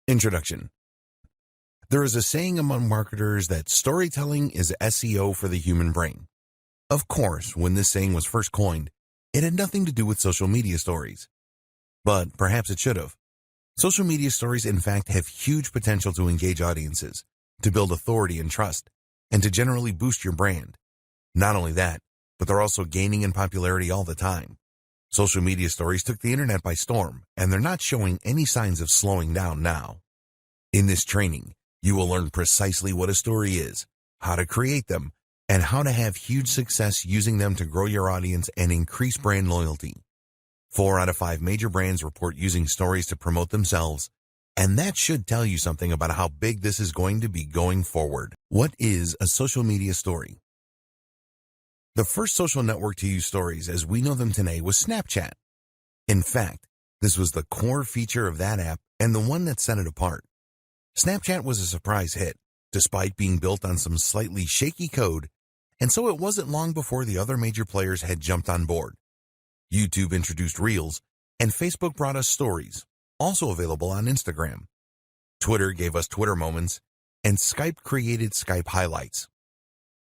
Introduction. There is a saying among marketers that storytelling is SEO for the human brain. Of course, when this saying was first coined, it had nothing to do with social media stories. But perhaps it should have. Social media stories, in fact, have huge potential to engage audiences, to build authority and trust, and to generally boost your brand. Not only that, but they're also gaining in popularity all the time. Social media stories took the internet by storm, and they're not showing any signs of slowing down now. In this training, you will learn precisely what a story is, how to create them, and how to have huge success using them to grow your audience and increase brand loyalty. 4 out of 5 major brands report using stories to promote themselves, and that should tell you something about how big this is going to be going forward. What is a social media story? The first social network to use stories as we know them today was Snapchat. In fact, this was the core feature of that app and the one that set it apart. Snapchat was a surprise hit, despite being built on some slightly shaky code, and so it wasn't long before the other major players had jumped on board. YouTube introduced Reels, and Facebook brought us Stories, also available on Instagram. Twitter gave us Twitter Moments, and Skype created Skype Highlights.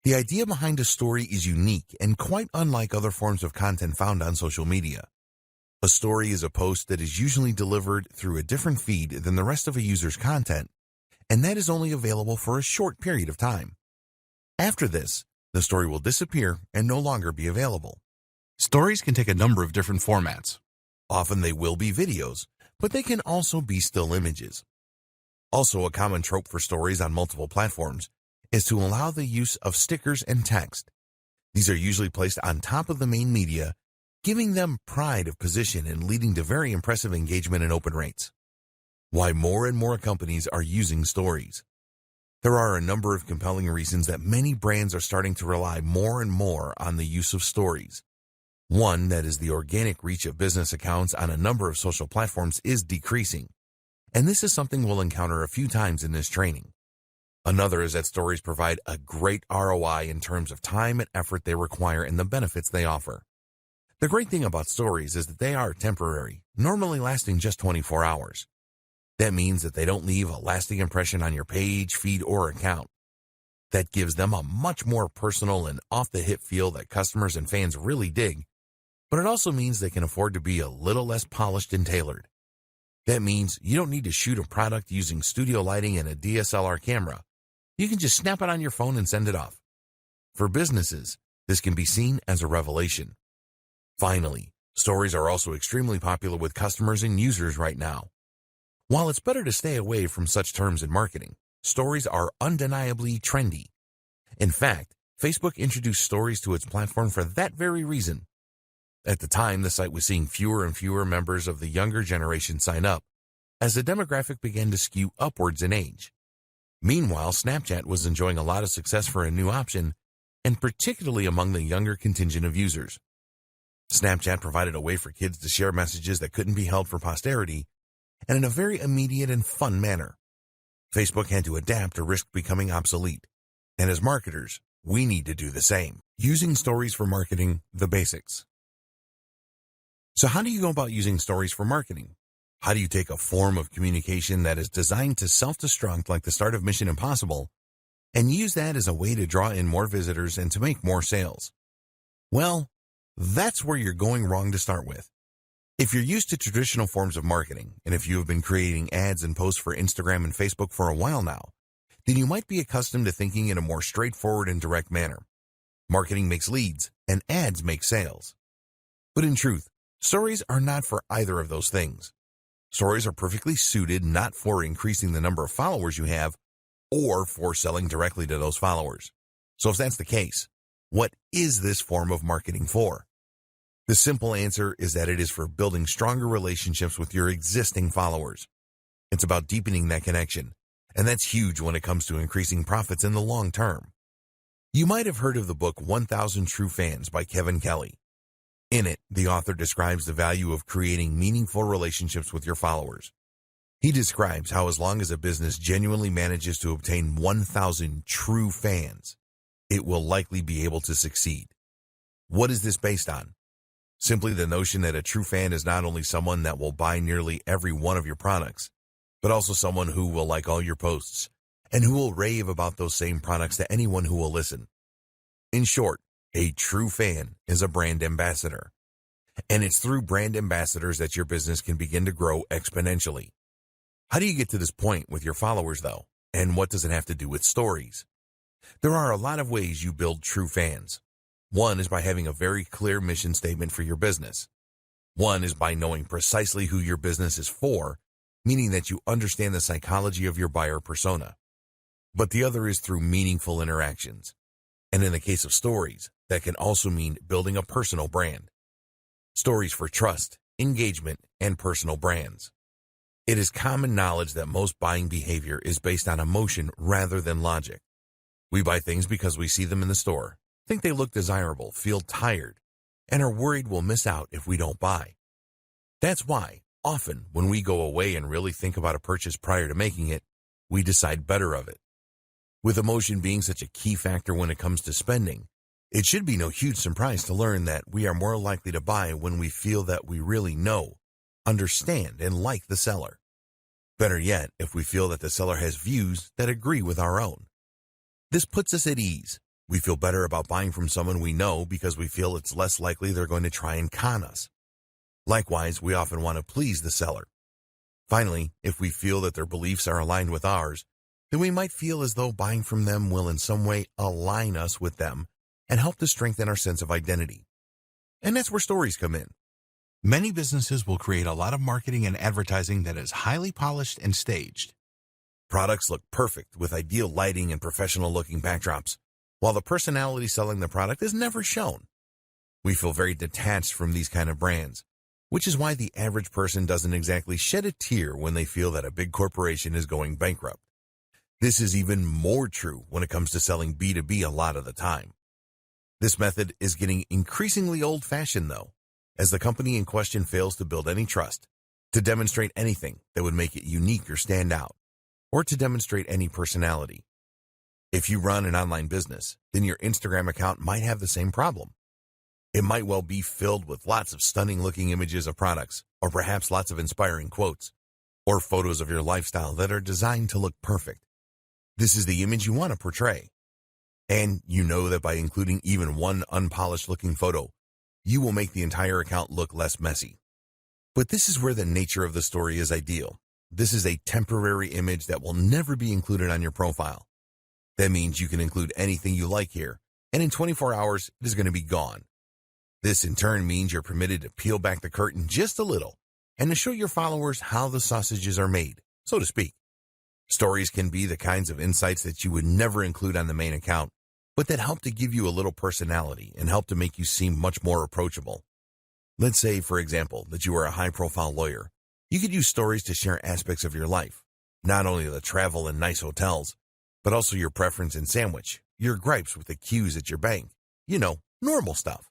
The idea behind a story is unique and quite unlike other forms of content found on social media. A story is a post that is usually delivered through a different feed than the rest of a user's content, and that is only available for a short period of time. After this, the story will disappear and no longer be available. Stories can take a number of different formats. Often they will be videos, but they can also be still images. Also, a common trope for stories on multiple platforms is to allow the use of stickers and text. These are usually placed on top of the main media, giving them pride of position and leading to very impressive engagement and open rates. Why more and more companies are using stories. There are a number of compelling reasons that many brands are starting to rely more and more on the use of stories. One, that is the organic reach of business accounts on a number of social platforms is decreasing, and this is something we'll encounter a few times in this training. Another is that stories provide a great ROI in terms of time and effort they require and the benefits they offer. The great thing about stories is that they are temporary, normally lasting just 24 hours. That means that they don't leave a lasting impression on your page, feed, or account. That gives them a much more personal and off-the-hip feel that customers and fans really dig, but it also means they can afford to be a little less polished and tailored. That means you don't need to shoot a product using studio lighting and a DSLR camera. You can just snap it on your phone and send it off. For businesses, this can be seen as a revelation. Finally, stories are also extremely popular with customers and users right now. While it's better to stay away from such terms in marketing, stories are undeniably trendy. In fact, Facebook introduced stories to its platform for that very reason. At the time, the site was seeing fewer and fewer members of the younger generation sign up, as the demographic began to skew upwards in age. Meanwhile, Snapchat was enjoying a lot of success for a new option, and particularly among the younger contingent of users. Snapchat provided a way for kids to share messages that couldn't be held for posterity, and in a very immediate and fun manner. Facebook had to adapt or risk becoming obsolete, and as marketers, we need to do the same. Using stories for marketing, the basics. So how do you go about using stories for marketing? How do you take a form of communication that is designed to self-destruct like the start of Mission Impossible and use that as a way to draw in more visitors and to make more sales? Well, that's where you're going wrong to start with. If you're used to traditional forms of marketing, and if you have been creating ads and posts for Instagram and Facebook for a while now, then you might be accustomed to thinking in a more straightforward and direct manner. Marketing makes leads, and ads make sales. But in truth, stories are not for either of those things. Stories are perfectly suited not for increasing the number of followers you have or for selling directly to those followers. So if that's the case, what is this form of marketing for? The simple answer is that it is for building stronger relationships with your existing followers. It's about deepening that connection, and that's huge when it comes to increasing profits in the long term. You might have heard of the book 1,000 True Fans by Kevin Kelly. In it, the author describes the value of creating meaningful relationships with your followers. He describes how as long as a business genuinely manages to obtain 1,000 true fans, it will likely be able to succeed. What is this based on? Simply the notion that a true fan is not only someone that will buy nearly every one of your products, but also someone who will like all your posts and who will rave about those same products to anyone who will listen. In short, a true fan is a brand ambassador. And it's through brand ambassadors that your business can begin to grow exponentially. How do you get to this point with your followers, though? And what does it have to do with stories? There are a lot of ways you build true fans. One is by having a very clear mission statement for your business. One is by knowing precisely who your business is for, meaning that you understand the psychology of your buyer persona. But the other is through meaningful interactions. And in the case of stories, that can also mean building a personal brand. Stories for trust, engagement, and personal brands. It is common knowledge that most buying behavior is based on emotion rather than logic. We buy things because we see them in the store, think they look desirable, feel tired, and are worried we'll miss out if we don't buy. That's why, often, when we go away and really think about a purchase prior to making it, we decide better of it. With emotion being such a key factor when it comes to spending, it should be no huge surprise to learn that we are more likely to buy when we feel that we really know, understand, and like the seller. Better yet, if we feel that the seller has views that agree with our own. This puts us at ease. We feel better about buying from someone we know because we feel it's less likely they're going to try and con us. Likewise, we often want to please the seller. Finally, if we feel that their beliefs are aligned with ours, then we might feel as though buying from them will in some way align us with them and help to strengthen our sense of identity. And that's where stories come in. Many businesses will create a lot of marketing and advertising that is highly polished and staged. Products look perfect with ideal lighting and professional-looking backdrops, while the personality selling the product is never shown. We feel very detached from these kind of brands, which is why the average person doesn't exactly shed a tear when they feel that a big corporation is going bankrupt. This is even more true when it comes to selling B2B a lot of the time. This method is getting increasingly old-fashioned, though, as the company in question fails to build any trust, to demonstrate anything that would make it unique or stand out, or to demonstrate any personality. If you run an online business, then your Instagram account might have the same problem. It might well be filled with lots of stunning-looking images of products, or perhaps lots of inspiring quotes, or photos of your lifestyle that are designed to look perfect. This is the image you want to portray. And you know that by including even one unpolished-looking photo, you will make the entire account look less messy. But this is where the nature of the story is ideal. This is a temporary image that will never be included on your profile. That means you can include anything you like here, and in 24 hours, it is going to be gone. This in turn means you're permitted to peel back the curtain just a little and to show your followers how the sausages are made, so to speak. Stories can be the kinds of insights that you would never include on the main account, but that help to give you a little personality and help to make you seem much more approachable. Let's say, for example, that you are a high-profile lawyer. You could use stories to share aspects of your life, not only the travel and nice hotels, but also your preference in sandwich, your gripes with the queues at your bank, normal stuff.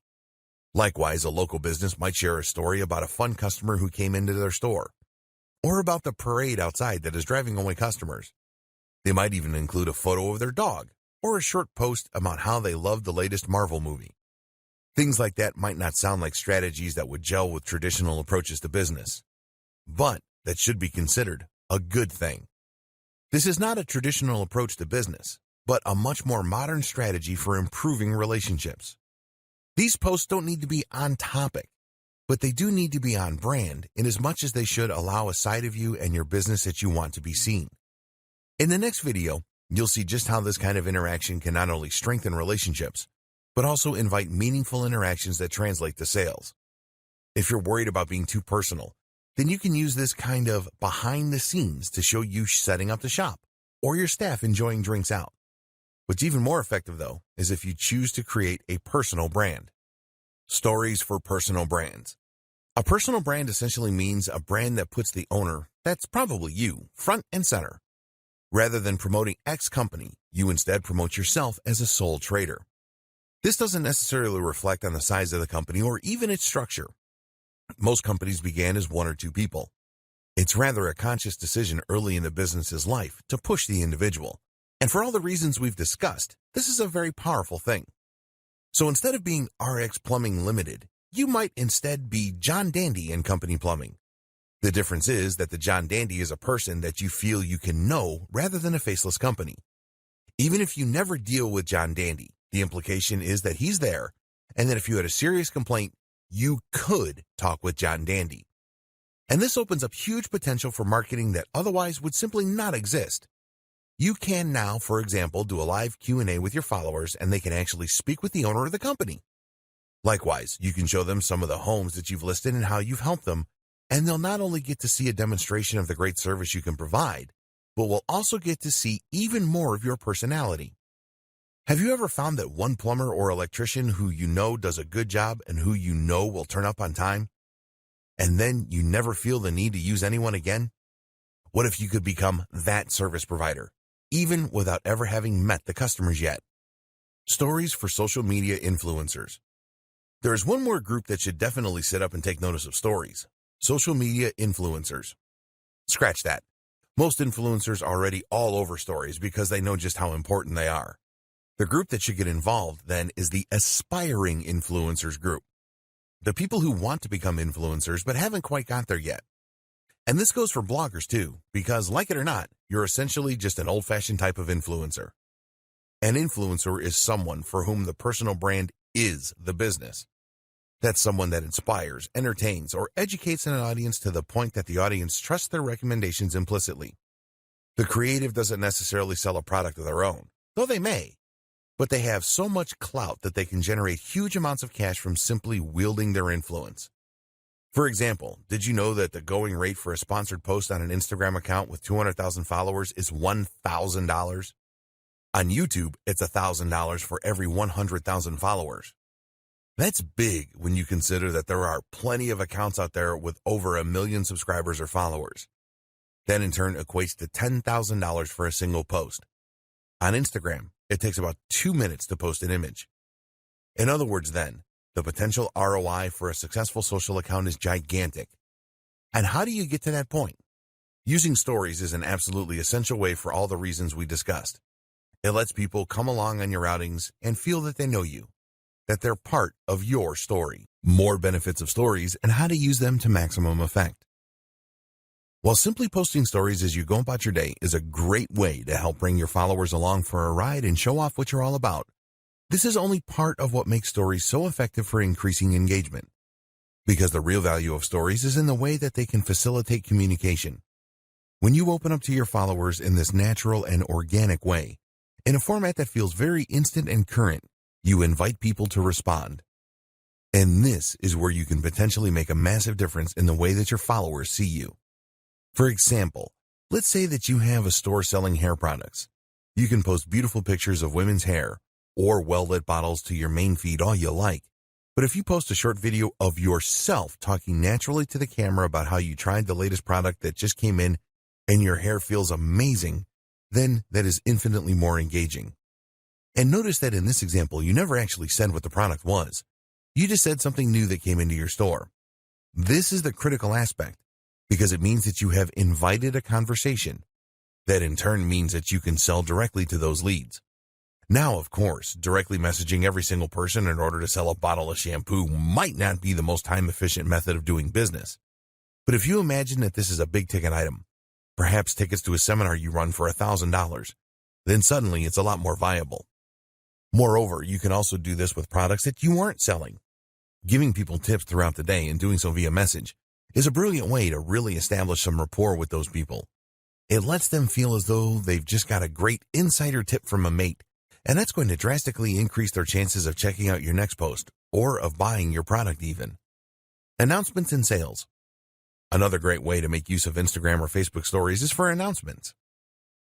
Likewise, a local business might share a story about a fun customer who came into their store, or about the parade outside that is driving away customers. They might even include a photo of their dog, or a short post about how they loved the latest Marvel movie. Things like that might not sound like strategies that would gel with traditional approaches to business, but that should be considered a good thing. This is not a traditional approach to business, but a much more modern strategy for improving relationships. These posts don't need to be on topic, but they do need to be on brand in as much as they should allow a side of you and your business that you want to be seen. In the next video, you'll see just how this kind of interaction can not only strengthen relationships, but also invite meaningful interactions that translate to sales. If you're worried about being too personal, then you can use this kind of behind the scenes to show you setting up the shop, or your staff enjoying drinks out. What's even more effective, though, is if you choose to create a personal brand. Stories for personal brands. A personal brand essentially means a brand that puts the owner, that's probably you, front and center. Rather than promoting X company, you instead promote yourself as a sole trader. This doesn't necessarily reflect on the size of the company or even its structure. Most companies began as one or two people. It's rather a conscious decision early in the business's life to push the individual. And for all the reasons we've discussed, this is a very powerful thing. So instead of being RX Plumbing Limited, you might instead be John Dandy and Company Plumbing. The difference is that the John Dandy is a person that you feel you can know rather than a faceless company. Even if you never deal with John Dandy, the implication is that he's there, and that if you had a serious complaint, you could talk with John Dandy. And this opens up huge potential for marketing that otherwise would simply not exist. You can now, for example, do a live Q&A with your followers, and they can actually speak with the owner of the company. Likewise, you can show them some of the homes that you've listed and how you've helped them, and they'll not only get to see a demonstration of the great service you can provide, but will also get to see even more of your personality. Have you ever found that one plumber or electrician who you know does a good job and who you know will turn up on time, and then you never feel the need to use anyone again? What if you could become that service provider, even without ever having met the customers yet? Stories for social media influencers. There is one more group that should definitely sit up and take notice of stories: social media influencers. Scratch that. Most influencers are already all over stories because they know just how important they are. The group that should get involved, then, is the aspiring influencers group. The people who want to become influencers but haven't quite got there yet. And this goes for bloggers too, because like it or not, you're essentially just an old-fashioned type of influencer. An influencer is someone for whom the personal brand is the business. That's someone that inspires, entertains, or educates an audience to the point that the audience trusts their recommendations implicitly. The creative doesn't necessarily sell a product of their own, though they may, but they have so much clout that they can generate huge amounts of cash from simply wielding their influence. For example, did you know that the going rate for a sponsored post on an Instagram account with 200,000 followers is $1,000? On YouTube, it's $1,000 for every 100,000 followers. That's big when you consider that there are plenty of accounts out there with over 1 million subscribers or followers. That in turn equates to $10,000 for a single post. On Instagram, it takes about 2 minutes to post an image. In other words, then, the potential ROI for a successful social account is gigantic. And how do you get to that point? Using stories is an absolutely essential way for all the reasons we discussed. It lets people come along on your outings and feel that they know you, that they're part of your story. More benefits of stories and how to use them to maximum effect. While simply posting stories as you go about your day is a great way to help bring your followers along for a ride and show off what you're all about, this is only part of what makes stories so effective for increasing engagement. Because the real value of stories is in the way that they can facilitate communication. When you open up to your followers in this natural and organic way, in a format that feels very instant and current, you invite people to respond. And this is where you can potentially make a massive difference in the way that your followers see you. For example, let's say that you have a store selling hair products. You can post beautiful pictures of women's hair or well-lit bottles to your main feed all you like. But if you post a short video of yourself talking naturally to the camera about how you tried the latest product that just came in and your hair feels amazing, then that is infinitely more engaging. And notice that in this example, you never actually said what the product was. You just said something new that came into your store. This is the critical aspect, because it means that you have invited a conversation. That in turn means that you can sell directly to those leads. Now, of course, directly messaging every single person in order to sell a bottle of shampoo might not be the most time-efficient method of doing business. But if you imagine that this is a big-ticket item, perhaps tickets to a seminar you run for $1,000, then suddenly it's a lot more viable. Moreover, you can also do this with products that you aren't selling. Giving people tips throughout the day and doing so via message is a brilliant way to really establish some rapport with those people. It lets them feel as though they've just got a great insider tip from a mate, and that's going to drastically increase their chances of checking out your next post or of buying your product even. Announcements and sales. Another great way to make use of Instagram or Facebook stories is for announcements.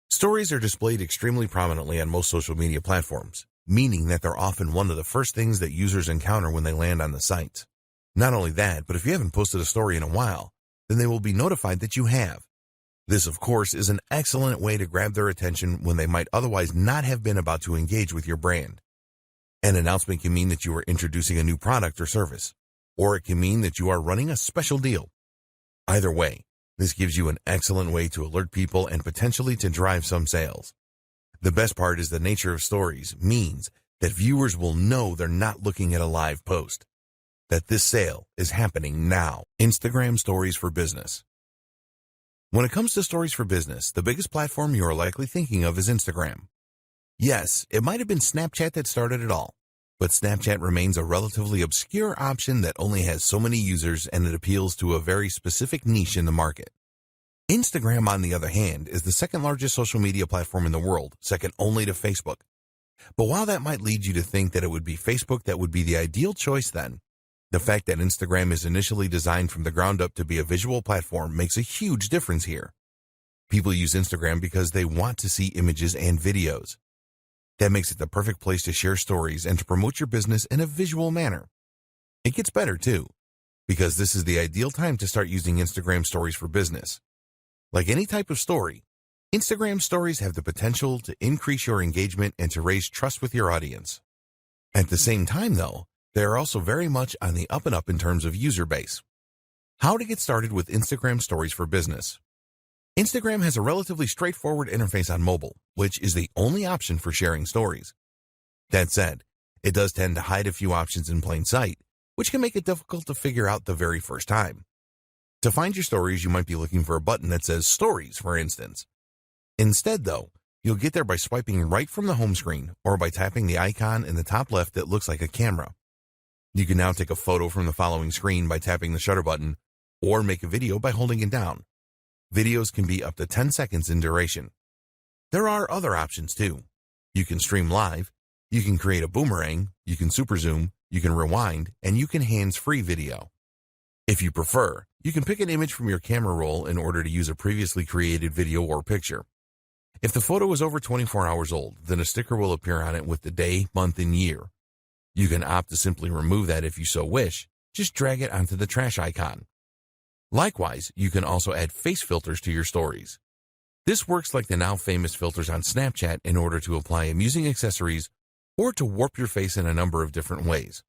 Stories are displayed extremely prominently on most social media platforms, meaning that they're often one of the first things that users encounter when they land on the site. Not only that, but if you haven't posted a story in a while, then they will be notified that you have. This, of course, is an excellent way to grab their attention when they might otherwise not have been about to engage with your brand. An announcement can mean that you are introducing a new product or service, or it can mean that you are running a special deal. Either way, this gives you an excellent way to alert people and potentially to drive some sales. The best part is the nature of stories means that viewers will know they're not looking at a live post, that this sale is happening now. Instagram stories for business. When it comes to stories for business, the biggest platform you are likely thinking of is Instagram. Yes, it might have been Snapchat that started it all, but Snapchat remains a relatively obscure option that only has so many users and it appeals to a very specific niche in the market. Instagram, on the other hand, is the second largest social media platform in the world, second only to Facebook. But while that might lead you to think that it would be Facebook that would be the ideal choice then, the fact that Instagram is initially designed from the ground up to be a visual platform makes a huge difference here. People use Instagram because they want to see images and videos. That makes it the perfect place to share stories and to promote your business in a visual manner. It gets better too, because this is the ideal time to start using Instagram stories for business. Like any type of story, Instagram stories have the potential to increase your engagement and to raise trust with your audience. At the same time, though, they are also very much on the up and up in terms of user base. How to get started with Instagram stories for business. Instagram has a relatively straightforward interface on mobile, which is the only option for sharing stories. That said, it does tend to hide a few options in plain sight, which can make it difficult to figure out the very first time. To find your stories, you might be looking for a button that says Stories, for instance. Instead, though, you'll get there by swiping right from the home screen or by tapping the icon in the top left that looks like a camera. You can now take a photo from the following screen by tapping the shutter button or make a video by holding it down. Videos can be up to 10 seconds in duration. There are other options too. You can stream live, you can create a boomerang, you can super zoom, you can rewind, and you can hands-free video. If you prefer, you can pick an image from your camera roll in order to use a previously created video or picture. If the photo is over 24 hours old, then a sticker will appear on it with the day, month, and year. You can opt to simply remove that if you so wish. Just drag it onto the trash icon. Likewise, you can also add face filters to your stories. This works like the now famous filters on Snapchat in order to apply amusing accessories or to warp your face in a number of different ways.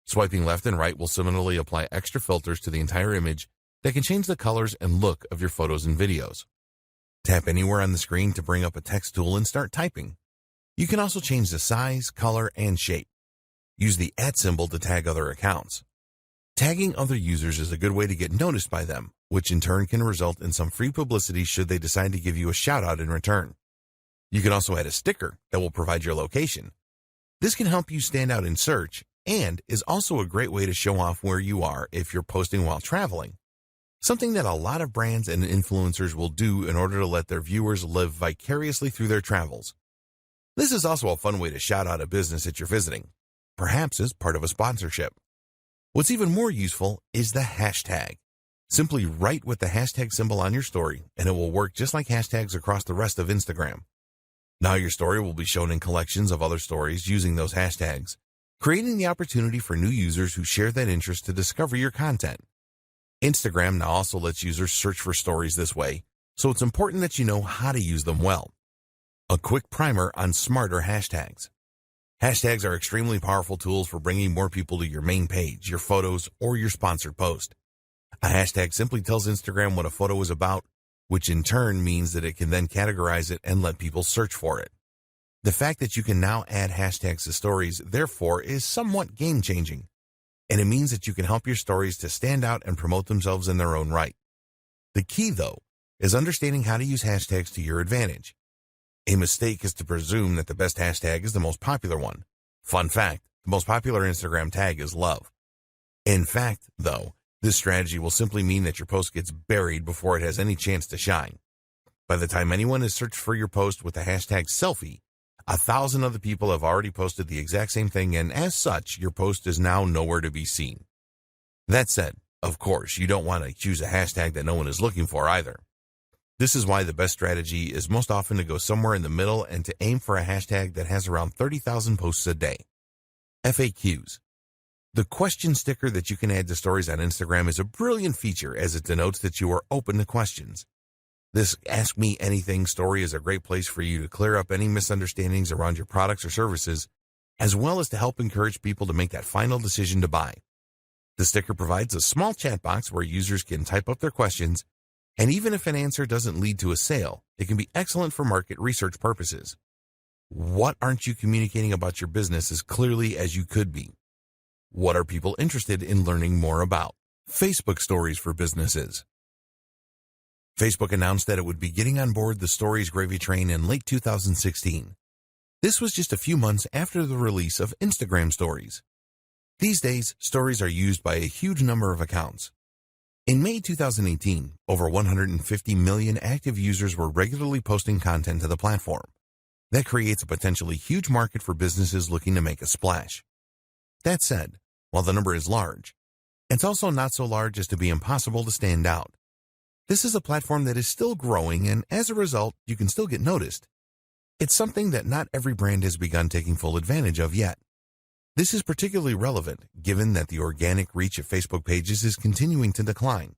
Swiping left and right will similarly apply extra filters to the entire image that can change the colors and look of your photos and videos. Tap anywhere on the screen to bring up a text tool and start typing. You can also change the size, color, and shape. Use the @ symbol to tag other accounts. Tagging other users is a good way to get noticed by them, which in turn can result in some free publicity should they decide to give you a shout-out in return. You can also add a sticker that will provide your location. This can help you stand out in search and is also a great way to show off where you are if you're posting while traveling, something that a lot of brands and influencers will do in order to let their viewers live vicariously through their travels. This is also a fun way to shout out a business that you're visiting, perhaps as part of a sponsorship. What's even more useful is the hashtag. Simply write with the hashtag symbol on your story, and it will work just like hashtags across the rest of Instagram. Now your story will be shown in collections of other stories using those hashtags, creating the opportunity for new users who share that interest to discover your content. Instagram now also lets users search for stories this way, so it's important that you know how to use them well. A quick primer on smarter hashtags. Hashtags are extremely powerful tools for bringing more people to your main page, your photos, or your sponsored post. A hashtag simply tells Instagram what a photo is about, which in turn means that it can then categorize it and let people search for it. The fact that you can now add hashtags to stories, therefore, is somewhat game-changing, and it means that you can help your stories to stand out and promote themselves in their own right. The key, though, is understanding how to use hashtags to your advantage. A mistake is to presume that the best hashtag is the most popular one. Fun fact, the most popular Instagram tag is love. In fact, though, this strategy will simply mean that your post gets buried before it has any chance to shine. By the time anyone has searched for your post with the hashtag selfie, 1,000 other people have already posted the exact same thing, and as such, your post is now nowhere to be seen. That said, of course, you don't want to choose a hashtag that no one is looking for either. This is why the best strategy is most often to go somewhere in the middle and to aim for a hashtag that has around 30,000 posts a day. FAQs. The question sticker that you can add to stories on Instagram is a brilliant feature as it denotes that you are open to questions. This Ask Me Anything story is a great place for you to clear up any misunderstandings around your products or services, as well as to help encourage people to make that final decision to buy. The sticker provides a small chat box where users can type up their questions, and even if an answer doesn't lead to a sale, it can be excellent for market research purposes. What aren't you communicating about your business as clearly as you could be? What are people interested in learning more about? Facebook stories for businesses. Facebook announced that it would be getting on board the Stories gravy train in late 2016. This was just a few months after the release of Instagram Stories. These days, Stories are used by a huge number of accounts. In May 2018, over 150 million active users were regularly posting content to the platform. That creates a potentially huge market for businesses looking to make a splash. That said, while the number is large, it's also not so large as to be impossible to stand out. This is a platform that is still growing, and as a result, you can still get noticed. It's something that not every brand has begun taking full advantage of yet. This is particularly relevant given that the organic reach of Facebook pages is continuing to decline.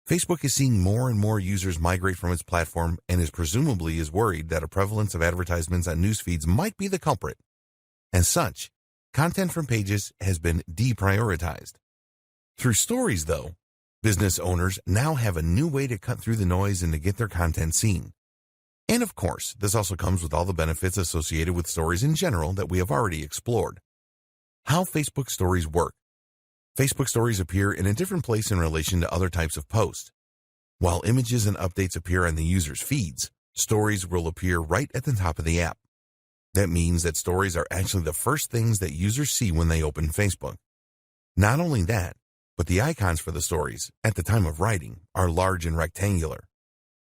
Facebook is seeing more and more users migrate from its platform and presumably is worried that a prevalence of advertisements on news feeds might be the culprit. As such, content from pages has been deprioritized. Through Stories, though, business owners now have a new way to cut through the noise and to get their content seen. And of course, this also comes with all the benefits associated with Stories in general that we have already explored. How Facebook Stories work. Facebook Stories appear in a different place in relation to other types of posts. While images and updates appear on the user's feeds, Stories will appear right at the top of the app. That means that Stories are actually the first things that users see when they open Facebook. Not only that, but the icons for the stories, at the time of writing, are large and rectangular.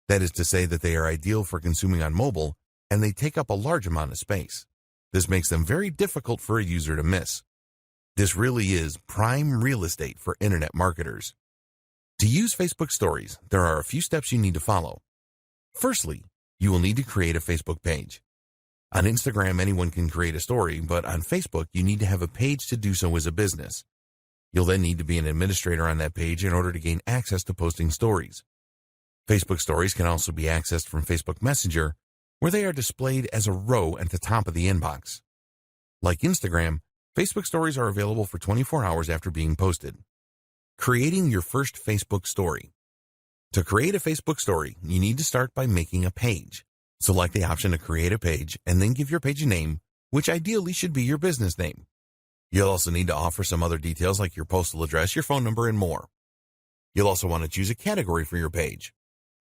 That is to say that they are ideal for consuming on mobile, and they take up a large amount of space. This makes them very difficult for a user to miss. This really is prime real estate for internet marketers. To use Facebook Stories, there are a few steps you need to follow. Firstly, you will need to create a Facebook page. On Instagram, anyone can create a story, but on Facebook, you need to have a page to do so as a business. You'll then need to be an administrator on that page in order to gain access to posting stories. Facebook Stories can also be accessed from Facebook Messenger, where they are displayed as a row at the top of the inbox. Like Instagram, Facebook Stories are available for 24 hours after being posted. Creating your first Facebook story. To create a Facebook story, you need to start by making a page. Select the option to create a page and then give your page a name, which ideally should be your business name. You'll also need to offer some other details like your postal address, your phone number, and more. You'll also want to choose a category for your page.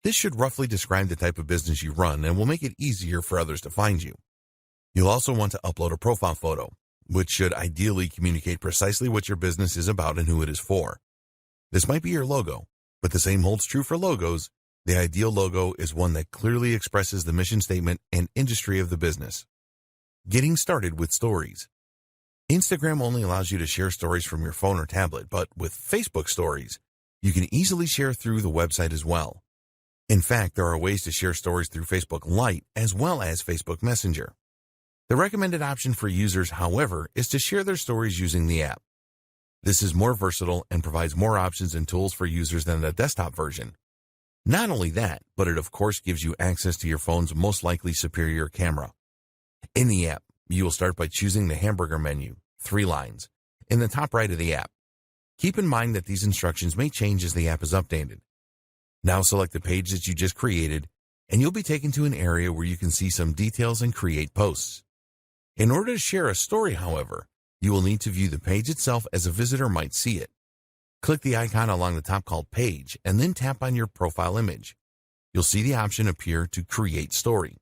This should roughly describe the type of business you run and will make it easier for others to find you. You'll also want to upload a profile photo, which should ideally communicate precisely what your business is about and who it is for. This might be your logo, but the same holds true for logos. The ideal logo is one that clearly expresses the mission statement and industry of the business. Getting started with stories. Instagram only allows you to share stories from your phone or tablet, but with Facebook Stories, you can easily share through the website as well. In fact, there are ways to share stories through Facebook Lite as well as Facebook Messenger. The recommended option for users, however, is to share their stories using the app. This is more versatile and provides more options and tools for users than the desktop version. Not only that, but it of course gives you access to your phone's most likely superior camera. In the app, you will start by choosing the hamburger menu, 3 lines, in the top right of the app. Keep in mind that these instructions may change as the app is updated. Now select the page that you just created, and you'll be taken to an area where you can see some details and create posts. In order to share a story, however, you will need to view the page itself as a visitor might see it. Click the icon along the top called Page, and then tap on your profile image. You'll see the option appear to Create Story.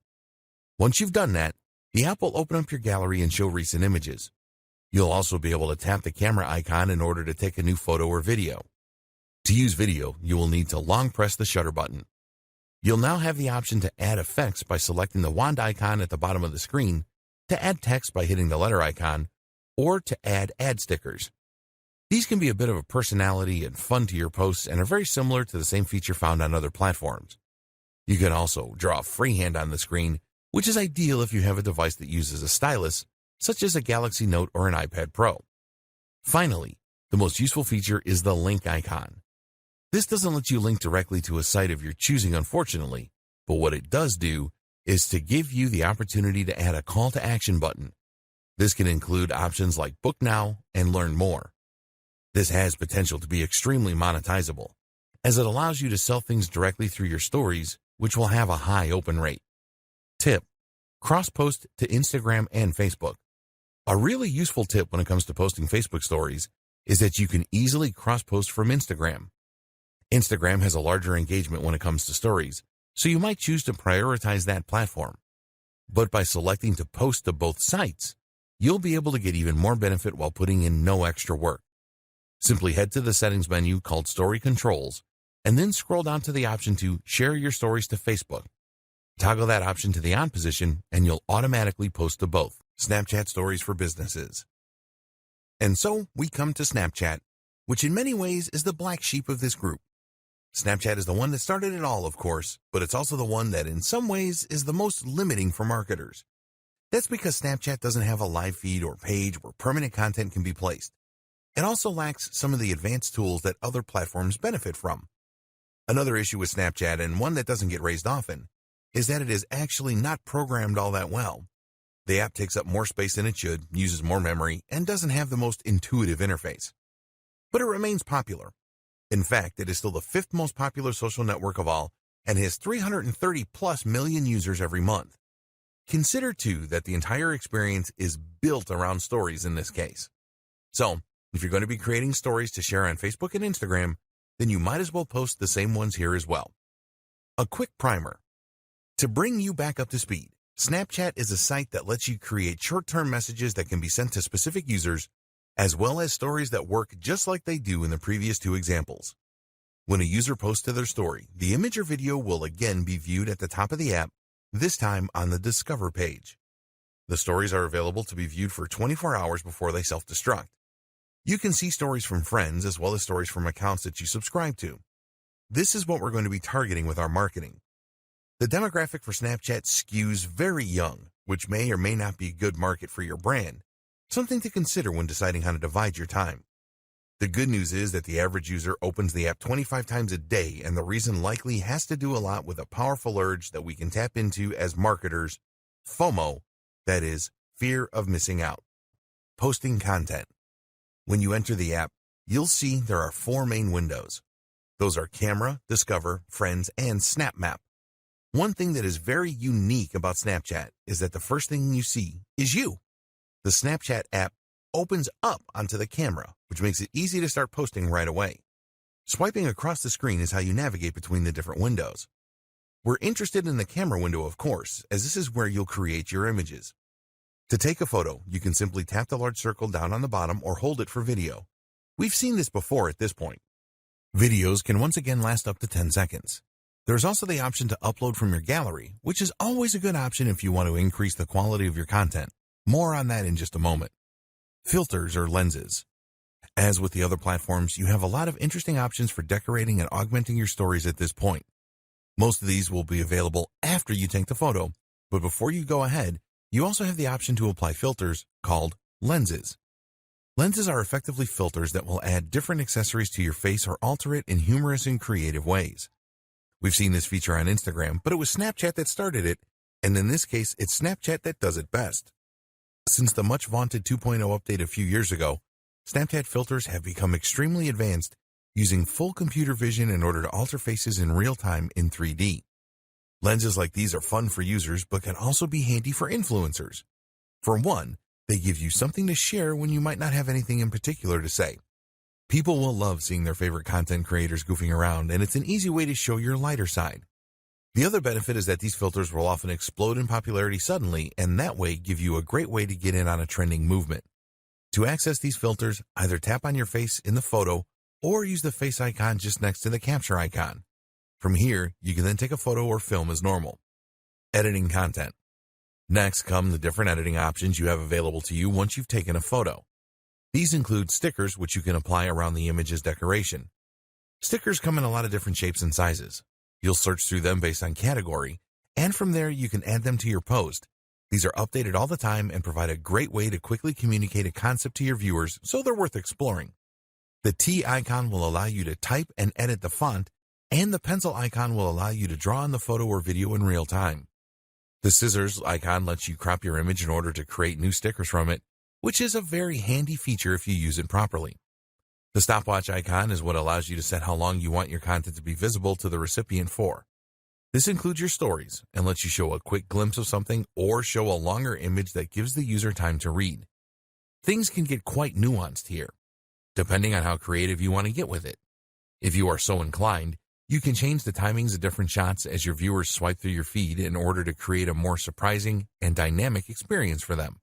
Once you've done that, the app will open up your gallery and show recent images. You'll also be able to tap the camera icon in order to take a new photo or video. To use video, you will need to long press the shutter button. You'll now have the option to add effects by selecting the wand icon at the bottom of the screen, to add text by hitting the letter icon, or to add ad stickers. These can be a bit of a personality and fun to your posts and are very similar to the same feature found on other platforms. You can also draw freehand on the screen, which is ideal if you have a device that uses a stylus, such as a Galaxy Note or an iPad Pro. Finally, the most useful feature is the link icon. This doesn't let you link directly to a site of your choosing, unfortunately, but what it does do is to give you the opportunity to add a call to action button. This can include options like Book Now and Learn More. This has potential to be extremely monetizable, as it allows you to sell things directly through your stories, which will have a high open rate. Tip: cross-post to Instagram and Facebook. A really useful tip when it comes to posting Facebook stories is that you can easily cross-post from Instagram. Instagram has a larger engagement when it comes to stories, so you might choose to prioritize that platform. But by selecting to post to both sites, you'll be able to get even more benefit while putting in no extra work. Simply head to the settings menu called Story Controls, and then scroll down to the option to share your stories to Facebook. Toggle that option to the on position, and you'll automatically post to both. Snapchat Stories for Businesses. And so we come to Snapchat, which in many ways is the black sheep of this group. Snapchat is the one that started it all, of course, but it's also the one that in some ways is the most limiting for marketers. That's because Snapchat doesn't have a live feed or page where permanent content can be placed. It also lacks some of the advanced tools that other platforms benefit from. Another issue with Snapchat, and one that doesn't get raised often, is that it is actually not programmed all that well. The app takes up more space than it should, uses more memory, and doesn't have the most intuitive interface. But it remains popular. In fact, it is still the 5th most popular social network of all and has 330 plus million users every month. Consider, too, that the entire experience is built around stories in this case. So, if you're going to be creating stories to share on Facebook and Instagram, then you might as well post the same ones here as well. A quick primer. To bring you back up to speed, Snapchat is a site that lets you create short-term messages that can be sent to specific users, as well as stories that work just like they do in the previous 2 examples. When a user posts to their story, the image or video will again be viewed at the top of the app, this time on the Discover page. The stories are available to be viewed for 24 hours before they self-destruct. You can see stories from friends as well as stories from accounts that you subscribe to. This is what we're going to be targeting with our marketing. The demographic for Snapchat skews very young, which may or may not be a good market for your brand, something to consider when deciding how to divide your time. The good news is that the average user opens the app 25 times a day, and the reason likely has to do a lot with a powerful urge that we can tap into as marketers, FOMO, that is, fear of missing out. Posting content. When you enter the app, you'll see there are 4 main windows. Those are Camera, Discover, Friends, and Snap Map. One thing that is very unique about Snapchat is that the first thing you see is you. The Snapchat app opens up onto the camera, which makes it easy to start posting right away. Swiping across the screen is how you navigate between the different windows. We're interested in the camera window, of course, as this is where you'll create your images. To take a photo, you can simply tap the large circle down on the bottom or hold it for video. We've seen this before at this point. Videos can once again last up to 10 seconds. There's also the option to upload from your gallery, which is always a good option if you want to increase the quality of your content. More on that in just a moment. Filters or lenses. As with the other platforms, you have a lot of interesting options for decorating and augmenting your stories at this point. Most of these will be available after you take the photo, but before you go ahead, you also have the option to apply filters called lenses. Lenses are effectively filters that will add different accessories to your face or alter it in humorous and creative ways. We've seen this feature on Instagram, but it was Snapchat that started it, and in this case, it's Snapchat that does it best. Since the much-vaunted 2.0 update a few years ago, Snapchat filters have become extremely advanced, using full computer vision in order to alter faces in real time in 3D. Lenses like these are fun for users, but can also be handy for influencers. For one, they give you something to share when you might not have anything in particular to say. People will love seeing their favorite content creators goofing around, and it's an easy way to show your lighter side. The other benefit is that these filters will often explode in popularity suddenly, and that way give you a great way to get in on a trending movement. To access these filters, either tap on your face in the photo or use the face icon just next to the capture icon. From here, you can then take a photo or film as normal. Editing content. Next come the different editing options you have available to you once you've taken a photo. These include stickers, which you can apply around the image's decoration. Stickers come in a lot of different shapes and sizes. You'll search through them based on category, and from there you can add them to your post. These are updated all the time and provide a great way to quickly communicate a concept to your viewers, so they're worth exploring. The T icon will allow you to type and edit the font, and the pencil icon will allow you to draw on the photo or video in real time. The scissors icon lets you crop your image in order to create new stickers from it, which is a very handy feature if you use it properly. The stopwatch icon is what allows you to set how long you want your content to be visible to the recipient for. This includes your stories and lets you show a quick glimpse of something or show a longer image that gives the user time to read. Things can get quite nuanced here, depending on how creative you want to get with it. If you are so inclined, you can change the timings of different shots as your viewers swipe through your feed in order to create a more surprising and dynamic experience for them.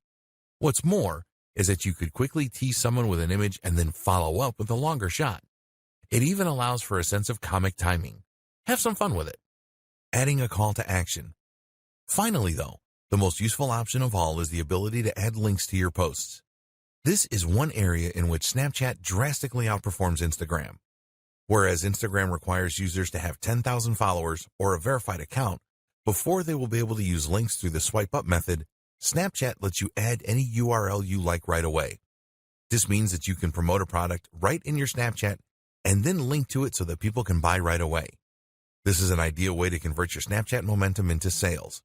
What's more is that you could quickly tease someone with an image and then follow up with a longer shot. It even allows for a sense of comic timing. Have some fun with it. Adding a call to action. Finally, though, the most useful option of all is the ability to add links to your posts. This is one area in which Snapchat drastically outperforms Instagram. Whereas Instagram requires users to have 10,000 followers or a verified account before they will be able to use links through the swipe up method, Snapchat lets you add any URL you like right away. This means that you can promote a product right in your Snapchat and then link to it so that people can buy right away. This is an ideal way to convert your Snapchat momentum into sales.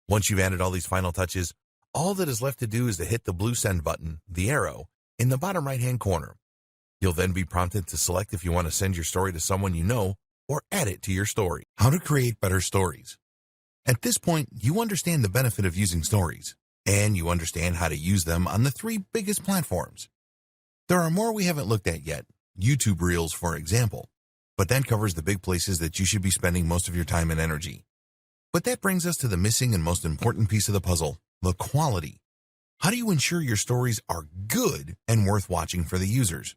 Once you've added all these final touches, all that is left to do is to hit the blue send button, the arrow, in the bottom right-hand corner. You'll then be prompted to select if you want to send your story to someone you know or add it to your story. How to create better stories. At this point, you understand the benefit of using stories, and you understand how to use them on the 3 biggest platforms. There are more we haven't looked at yet, YouTube Reels, for example, but that covers the big places that you should be spending most of your time and energy. But that brings us to the missing and most important piece of the puzzle, the quality. How do you ensure your stories are good and worth watching for the users?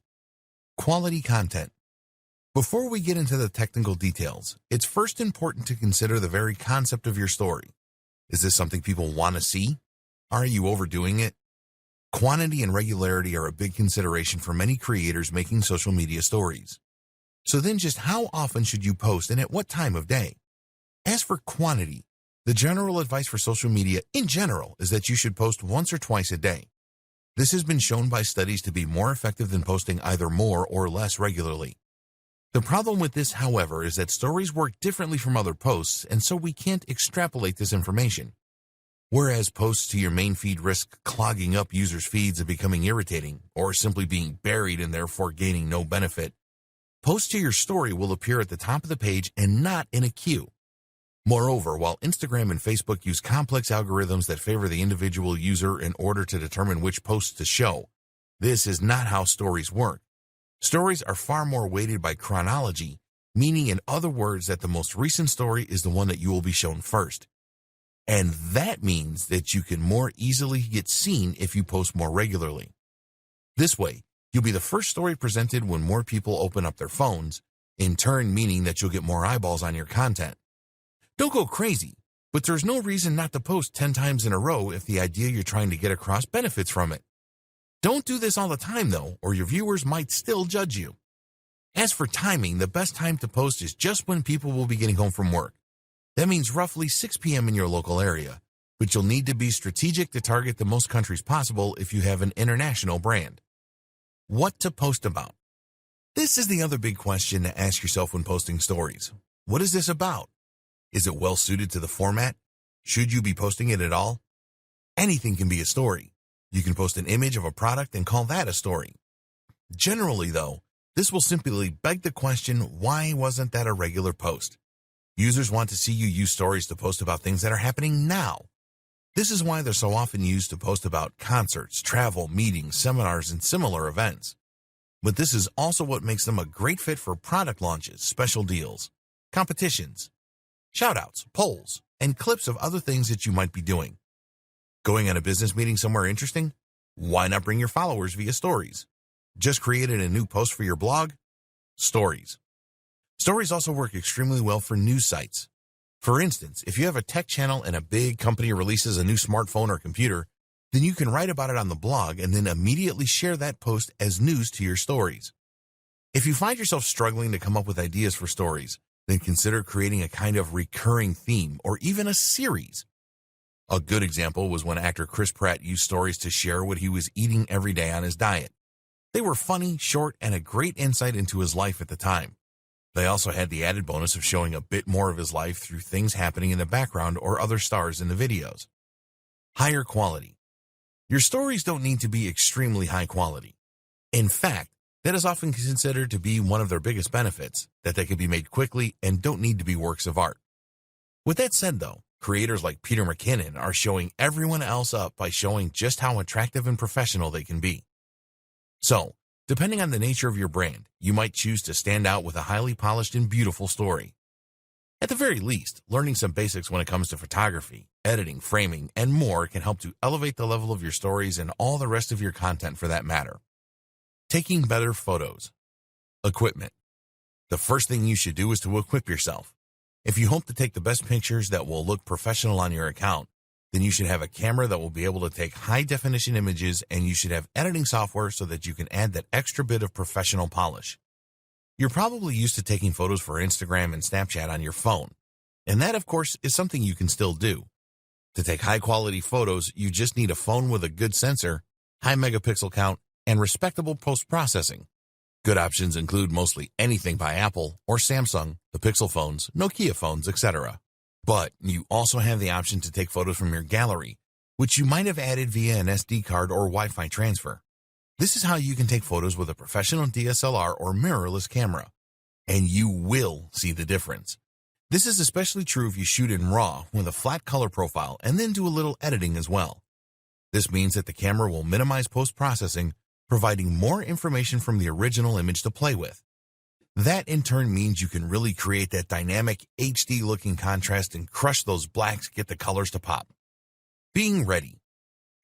Quality content. Before we get into the technical details, it's first important to consider the very concept of your story. Is this something people want to see? Are you overdoing it? Quantity and regularity are a big consideration for many creators making social media stories. So then just how often should you post and at what time of day? As for quantity, the general advice for social media in general is that you should post once or twice a day. This has been shown by studies to be more effective than posting either more or less regularly. The problem with this, however, is that stories work differently from other posts, and so we can't extrapolate this information. Whereas posts to your main feed risk clogging up users' feeds and becoming irritating, or simply being buried and therefore gaining no benefit, posts to your story will appear at the top of the page and not in a queue. Moreover, while Instagram and Facebook use complex algorithms that favor the individual user in order to determine which posts to show, this is not how stories work. Stories are far more weighted by chronology, meaning in other words that the most recent story is the one that you will be shown first. And that means that you can more easily get seen if you post more regularly. This way, you'll be the first story presented when more people open up their phones, in turn meaning that you'll get more eyeballs on your content. Don't go crazy, but there's no reason not to post 10 times in a row if the idea you're trying to get across benefits from it. Don't do this all the time, though, or your viewers might still judge you. As for timing, the best time to post is just when people will be getting home from work. That means roughly 6 p.m. in your local area, but you'll need to be strategic to target the most countries possible if you have an international brand. What to post about? This is the other big question to ask yourself when posting stories. What is this about? Is it well suited to the format? Should you be posting it at all? Anything can be a story. You can post an image of a product and call that a story. Generally, though, this will simply beg the question, why wasn't that a regular post? Users want to see you use stories to post about things that are happening now. This is why they're so often used to post about concerts, travel, meetings, seminars, and similar events. But this is also what makes them a great fit for product launches, special deals, competitions, shoutouts, polls, and clips of other things that you might be doing. Going on a business meeting somewhere interesting? Why not bring your followers via stories? Just created a new post for your blog? Stories. Stories also work extremely well for news sites. For instance, if you have a tech channel and a big company releases a new smartphone or computer, then you can write about it on the blog and then immediately share that post as news to your stories. If you find yourself struggling to come up with ideas for stories, then consider creating a kind of recurring theme or even a series. A good example was when actor Chris Pratt used stories to share what he was eating every day on his diet. They were funny, short, and a great insight into his life at the time. They also had the added bonus of showing a bit more of his life through things happening in the background or other stars in the videos. Higher quality. Your stories don't need to be extremely high quality. In fact, that is often considered to be one of their biggest benefits, that they can be made quickly and don't need to be works of art. With that said, though, creators like Peter McKinnon are showing everyone else up by showing just how attractive and professional they can be. So, Depending on the nature of your brand, you might choose to stand out with a highly polished and beautiful story. At the very least, learning some basics when it comes to photography, editing, framing, and more can help to elevate the level of your stories and all the rest of your content for that matter. Taking better photos. Equipment. The first thing you should do is to equip yourself. If you hope to take the best pictures that will look professional on your account, then you should have a camera that will be able to take high-definition images, and you should have editing software so that you can add that extra bit of professional polish. You're probably used to taking photos for Instagram and Snapchat on your phone, and that, of course, is something you can still do. To take high-quality photos, you just need a phone with a good sensor, high megapixel count, and respectable post-processing. Good options include mostly anything by Apple or Samsung, the Pixel phones, Nokia phones, etc. But you also have the option to take photos from your gallery, which you might have added via an SD card or Wi-Fi transfer. This is how you can take photos with a professional DSLR or mirrorless camera, and you will see the difference. This is especially true if you shoot in RAW with a flat color profile and then do a little editing as well. This means that the camera will minimize post-processing, providing more information from the original image to play with. That in turn means you can really create that dynamic HD-looking contrast and crush those blacks, get the colors to pop. Being ready.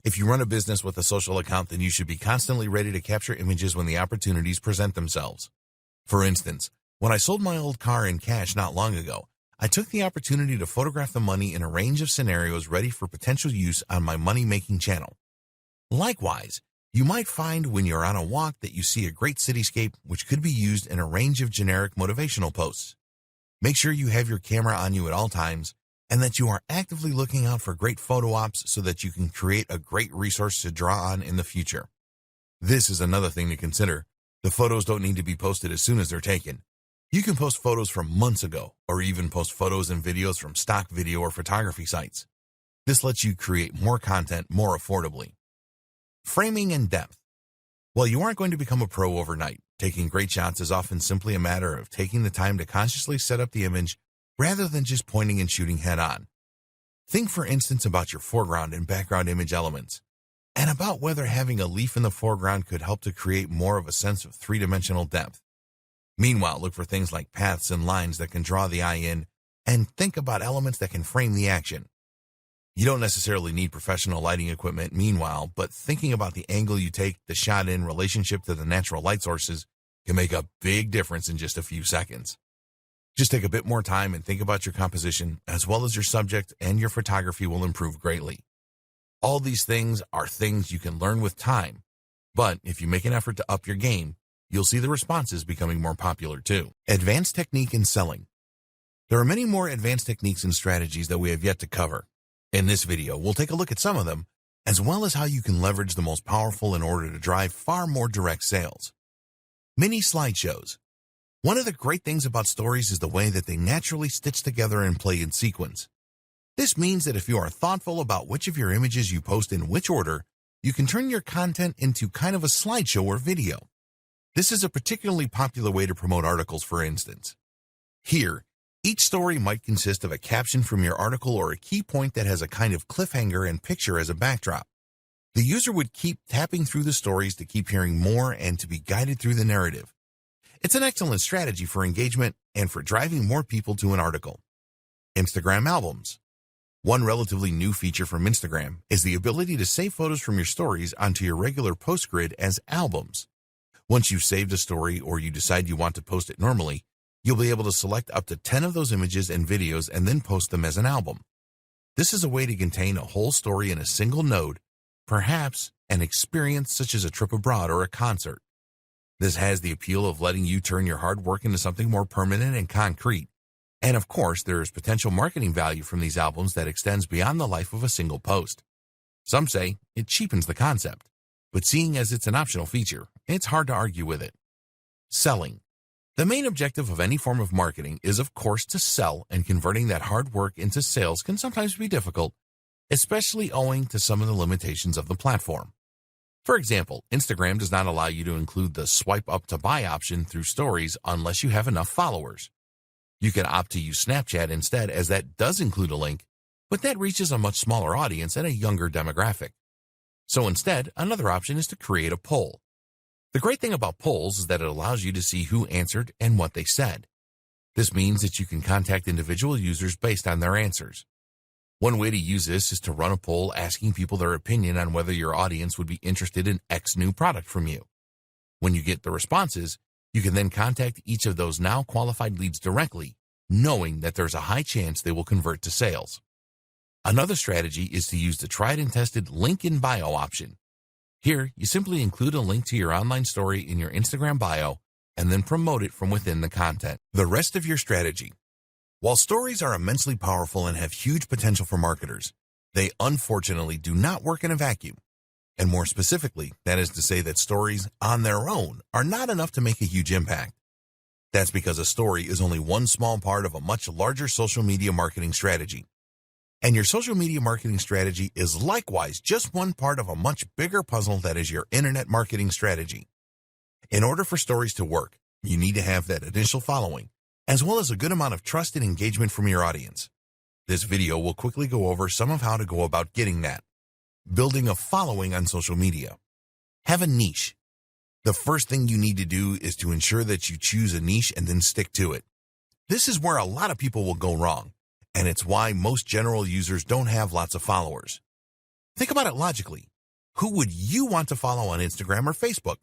If you run a business with a social account, then you should be constantly ready to capture images when the opportunities present themselves. For instance, when I sold my old car in cash not long ago, I took the opportunity to photograph the money in a range of scenarios ready for potential use on my money-making channel. Likewise, you might find when you're on a walk that you see a great cityscape which could be used in a range of generic motivational posts. Make sure you have your camera on you at all times and that you are actively looking out for great photo ops so that you can create a great resource to draw on in the future. This is another thing to consider. The photos don't need to be posted as soon as they're taken. You can post photos from months ago or even post photos and videos from stock video or photography sites. This lets you create more content more affordably. Framing and depth. While you aren't going to become a pro overnight, taking great shots is often simply a matter of taking the time to consciously set up the image rather than just pointing and shooting head-on. Think, for instance, about your foreground and background image elements, and about whether having a leaf in the foreground could help to create more of a sense of three-dimensional depth. Meanwhile, look for things like paths and lines that can draw the eye in, and think about elements that can frame the action. You don't necessarily need professional lighting equipment meanwhile, but thinking about the angle you take the shot in relationship to the natural light sources can make a big difference in just a few seconds. Just take a bit more time and think about your composition, as well as your subject, and your photography will improve greatly. All these things are things you can learn with time, but if you make an effort to up your game, you'll see the responses becoming more popular too. Advanced technique in selling. There are many more advanced techniques and strategies that we have yet to cover. In this video, we'll take a look at some of them, as well as how you can leverage the most powerful in order to drive far more direct sales. Mini slideshows. One of the great things about stories is the way that they naturally stitch together and play in sequence. This means that if you are thoughtful about which of your images you post in which order, you can turn your content into kind of a slideshow or video. This is a particularly popular way to promote articles, for instance. Here, each story might consist of a caption from your article or a key point that has a kind of cliffhanger and picture as a backdrop. The user would keep tapping through the stories to keep hearing more and to be guided through the narrative. It's an excellent strategy for engagement and for driving more people to an article. Instagram albums. One relatively new feature from Instagram is the ability to save photos from your stories onto your regular post grid as albums. Once you've saved a story or you decide you want to post it normally, you'll be able to select up to 10 of those images and videos and then post them as an album. This is a way to contain a whole story in a single node, perhaps an experience such as a trip abroad or a concert. This has the appeal of letting you turn your hard work into something more permanent and concrete. And of course, there is potential marketing value from these albums that extends beyond the life of a single post. Some say it cheapens the concept, but seeing as it's an optional feature, it's hard to argue with it. Selling. The main objective of any form of marketing is, of course, to sell, and converting that hard work into sales can sometimes be difficult, especially owing to some of the limitations of the platform. For example, Instagram does not allow you to include the swipe up to buy option through stories unless you have enough followers. You can opt to use Snapchat instead, as that does include a link, but that reaches a much smaller audience and a younger demographic. So instead, another option is to create a poll. The great thing about polls is that it allows you to see who answered and what they said. This means that you can contact individual users based on their answers. One way to use this is to run a poll asking people their opinion on whether your audience would be interested in X new product from you. When you get the responses, you can then contact each of those now qualified leads directly, knowing that there's a high chance they will convert to sales. Another strategy is to use the tried and tested link in bio option. Here, you simply include a link to your online story in your Instagram bio and then promote it from within the content. The rest of your strategy. While stories are immensely powerful and have huge potential for marketers, they unfortunately do not work in a vacuum. And more specifically, that is to say that stories on their own are not enough to make a huge impact. That's because a story is only one small part of a much larger social media marketing strategy. And your social media marketing strategy is likewise just one part of a much bigger puzzle that is your internet marketing strategy. In order for stories to work, you need to have that initial following, as well as a good amount of trust and engagement from your audience. This video will quickly go over some of how to go about getting that. Building a following on social media. Have a niche. The first thing you need to do is to ensure that you choose a niche and then stick to it. This is where a lot of people will go wrong, and it's why most general users don't have lots of followers. Think about it logically. Who would you want to follow on Instagram or Facebook?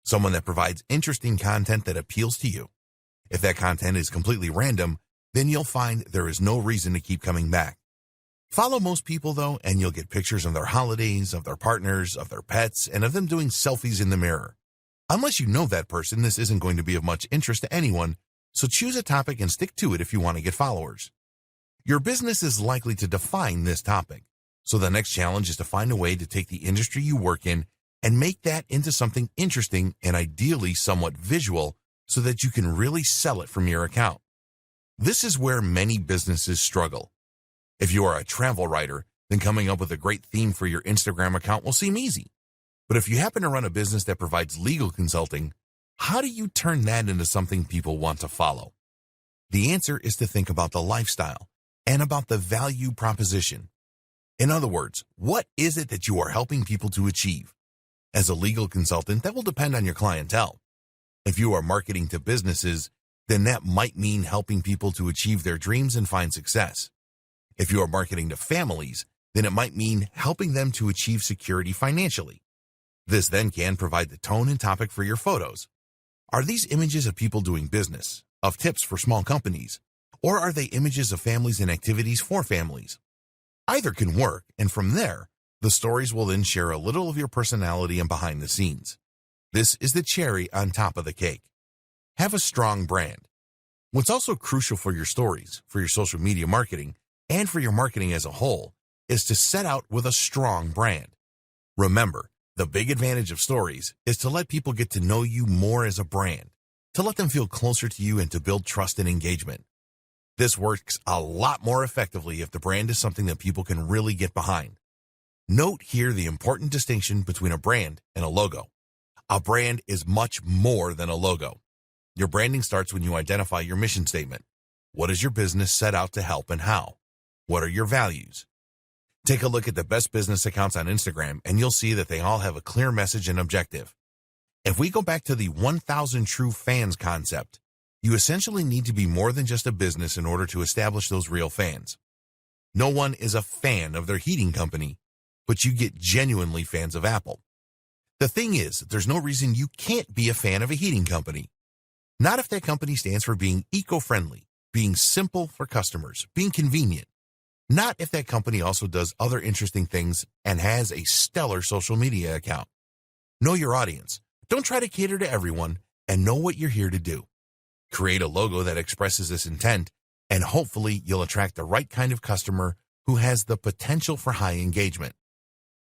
Someone that provides interesting content that appeals to you. If that content is completely random, then you'll find there is no reason to keep coming back. Follow most people, though, and you'll get pictures of their holidays, of their partners, of their pets, and of them doing selfies in the mirror. Unless you know that person, this isn't going to be of much interest to anyone, so choose a topic and stick to it if you want to get followers. Your business is likely to define this topic, so the next challenge is to find a way to take the industry you work in and make that into something interesting and ideally somewhat visual so that you can really sell it from your account. This is where many businesses struggle. If you are a travel writer, then coming up with a great theme for your Instagram account will seem easy. But if you happen to run a business that provides legal consulting, how do you turn that into something people want to follow? The answer is to think about the lifestyle and about the value proposition. In other words, what is it that you are helping people to achieve? As a legal consultant, that will depend on your clientele. If you are marketing to businesses, then that might mean helping people to achieve their dreams and find success. If you are marketing to families, then it might mean helping them to achieve security financially. This then can provide the tone and topic for your photos. Are these images of people doing business, of tips for small companies, or are they images of families and activities for families? Either can work, and from there, the stories will then share a little of your personality and behind the scenes. This is the cherry on top of the cake. Have a strong brand. What's also crucial for your stories, for your social media marketing, and for your marketing as a whole, is to set out with a strong brand. Remember, the big advantage of stories is to let people get to know you more as a brand, to let them feel closer to you and to build trust and engagement. This works a lot more effectively if the brand is something that people can really get behind. Note here the important distinction between a brand and a logo. A brand is much more than a logo. Your branding starts when you identify your mission statement. What is your business set out to help and how? What are your values? Take a look at the best business accounts on Instagram and you'll see that they all have a clear message and objective. If we go back to the 1,000 true fans concept, you essentially need to be more than just a business in order to establish those real fans. No one is a fan of their heating company, but you get genuinely fans of Apple. The thing is, there's no reason you can't be a fan of a heating company. Not if that company stands for being eco-friendly, being simple for customers, being convenient. Not if that company also does other interesting things and has a stellar social media account. Know your audience. Don't try to cater to everyone, and know what you're here to do. Create a logo that expresses this intent, and hopefully you'll attract the right kind of customer who has the potential for high engagement.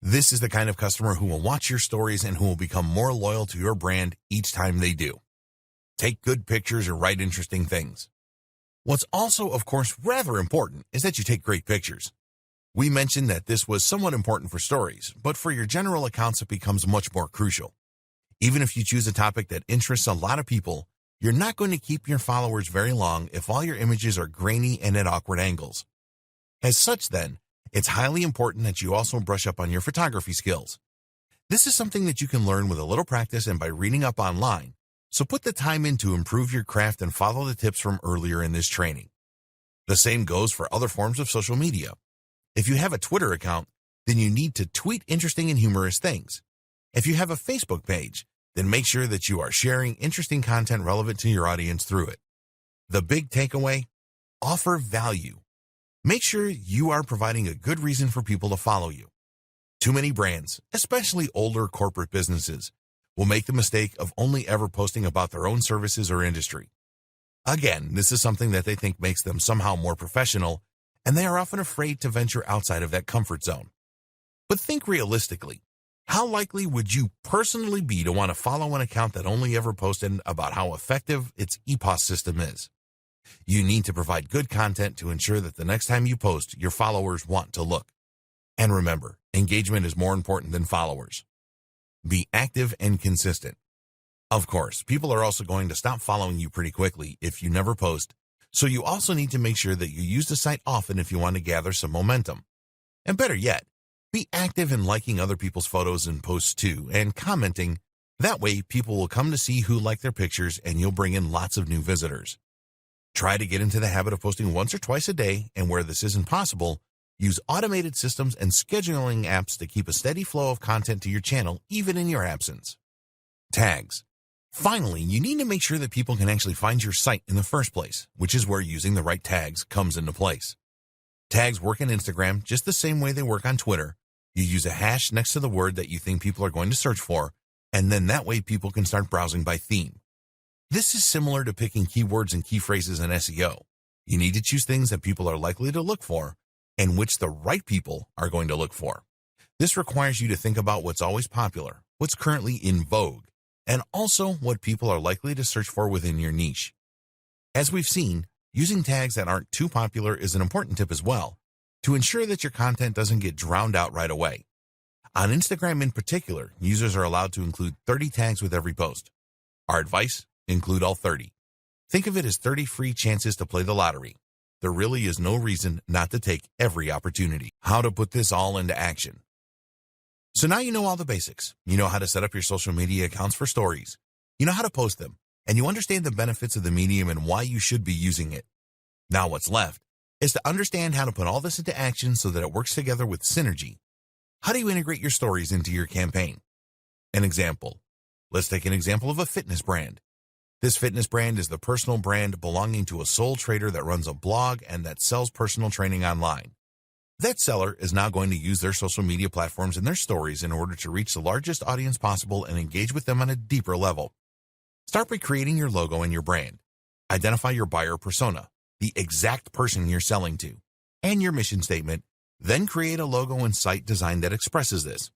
This is the kind of customer who will watch your stories and who will become more loyal to your brand each time they do. Take good pictures and write interesting things. What's also, of course, rather important is that you take great pictures. We mentioned that this was somewhat important for stories, but for your general accounts it becomes much more crucial. Even if you choose a topic that interests a lot of people, you're not going to keep your followers very long if all your images are grainy and at awkward angles. As such then, it's highly important that you also brush up on your photography skills. This is something that you can learn with a little practice and by reading up online, so put the time in to improve your craft and follow the tips from earlier in this training. The same goes for other forms of social media. If you have a Twitter account, then you need to tweet interesting and humorous things. If you have a Facebook page, then make sure that you are sharing interesting content relevant to your audience through it. The big takeaway: offer value. Make sure you are providing a good reason for people to follow you. Too many brands, especially older corporate businesses, will make the mistake of only ever posting about their own services or industry. Again, this is something that they think makes them somehow more professional, and they are often afraid to venture outside of that comfort zone. But think realistically. How likely would you personally be to want to follow an account that only ever posted about how effective its EPOS system is? You need to provide good content to ensure that the next time you post, your followers want to look. And remember, engagement is more important than followers. Be active and consistent. Of course, people are also going to stop following you pretty quickly if you never post, so you also need to make sure that you use the site often if you want to gather some momentum. And better yet, be active in liking other people's photos and posts too, and commenting. That way, people will come to see who like their pictures and you'll bring in lots of new visitors. Try to get into the habit of posting once or twice a day, and where this isn't possible, use automated systems and scheduling apps to keep a steady flow of content to your channel even in your absence. Tags. Finally, you need to make sure that people can actually find your site in the first place, which is where using the right tags comes into place. Tags work in Instagram just the same way they work on Twitter. You use a hash next to the word that you think people are going to search for, and then that way people can start browsing by theme. This is similar to picking keywords and key phrases in SEO. You need to choose things that people are likely to look for, and which the right people are going to look for. This requires you to think about what's always popular, what's currently in vogue, and also what people are likely to search for within your niche. As we've seen, using tags that aren't too popular is an important tip as well, to ensure that your content doesn't get drowned out right away. On Instagram in particular, users are allowed to include 30 tags with every post. Our advice: include all 30. Think of it as 30 free chances to play the lottery. There really is no reason not to take every opportunity. How to put this all into action. So now you know all the basics. You know how to set up your social media accounts for stories. You know how to post them, and you understand the benefits of the medium and why you should be using it. Now what's left is to understand how to put all this into action so that it works together with synergy. How do you integrate your stories into your campaign? An example. Let's take an example of a fitness brand. This fitness brand is the personal brand belonging to a sole trader that runs a blog and that sells personal training online. That seller is now going to use their social media platforms and their stories in order to reach the largest audience possible and engage with them on a deeper level. Start by creating your logo and your brand. Identify your buyer persona, the exact person you're selling to, and your mission statement. Then create a logo and site design that expresses this.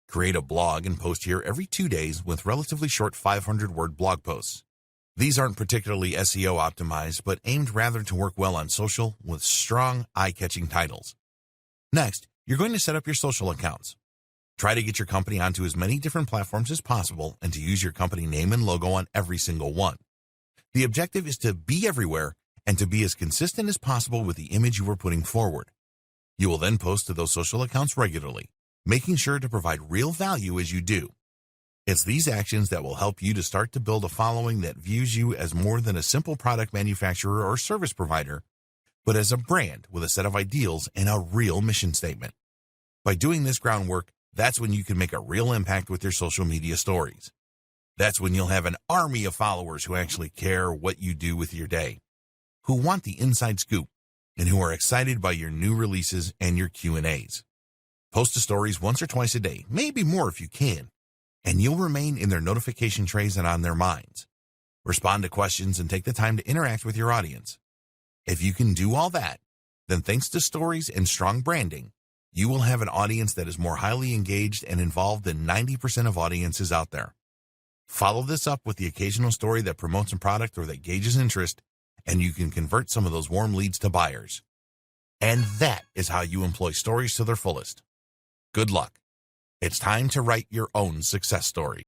Create a blog and post here every 2 days with relatively short 500-word blog posts. These aren't particularly SEO optimized, but aimed rather to work well on social with strong, eye-catching titles. Next, you're going to set up your social accounts. Try to get your company onto as many different platforms as possible and to use your company name and logo on every single one. The objective is to be everywhere and to be as consistent as possible with the image you are putting forward. You will then post to those social accounts regularly, making sure to provide real value as you do. It's these actions that will help you to start to build a following that views you as more than a simple product manufacturer or service provider, but as a brand with a set of ideals and a real mission statement. By doing this groundwork, that's when you can make a real impact with your social media stories. That's when you'll have an army of followers who actually care what you do with your day, who want the inside scoop, and who are excited by your new releases and your Q&As. Post to stories once or twice a day, maybe more if you can, and you'll remain in their notification trays and on their minds. Respond to questions and take the time to interact with your audience. If you can do all that, then thanks to stories and strong branding, you will have an audience that is more highly engaged and involved than 90% of audiences out there. Follow this up with the occasional story that promotes a product or that gauges interest, and you can convert some of those warm leads to buyers. And that is how you employ stories to their fullest. Good luck. It's time to write your own success story.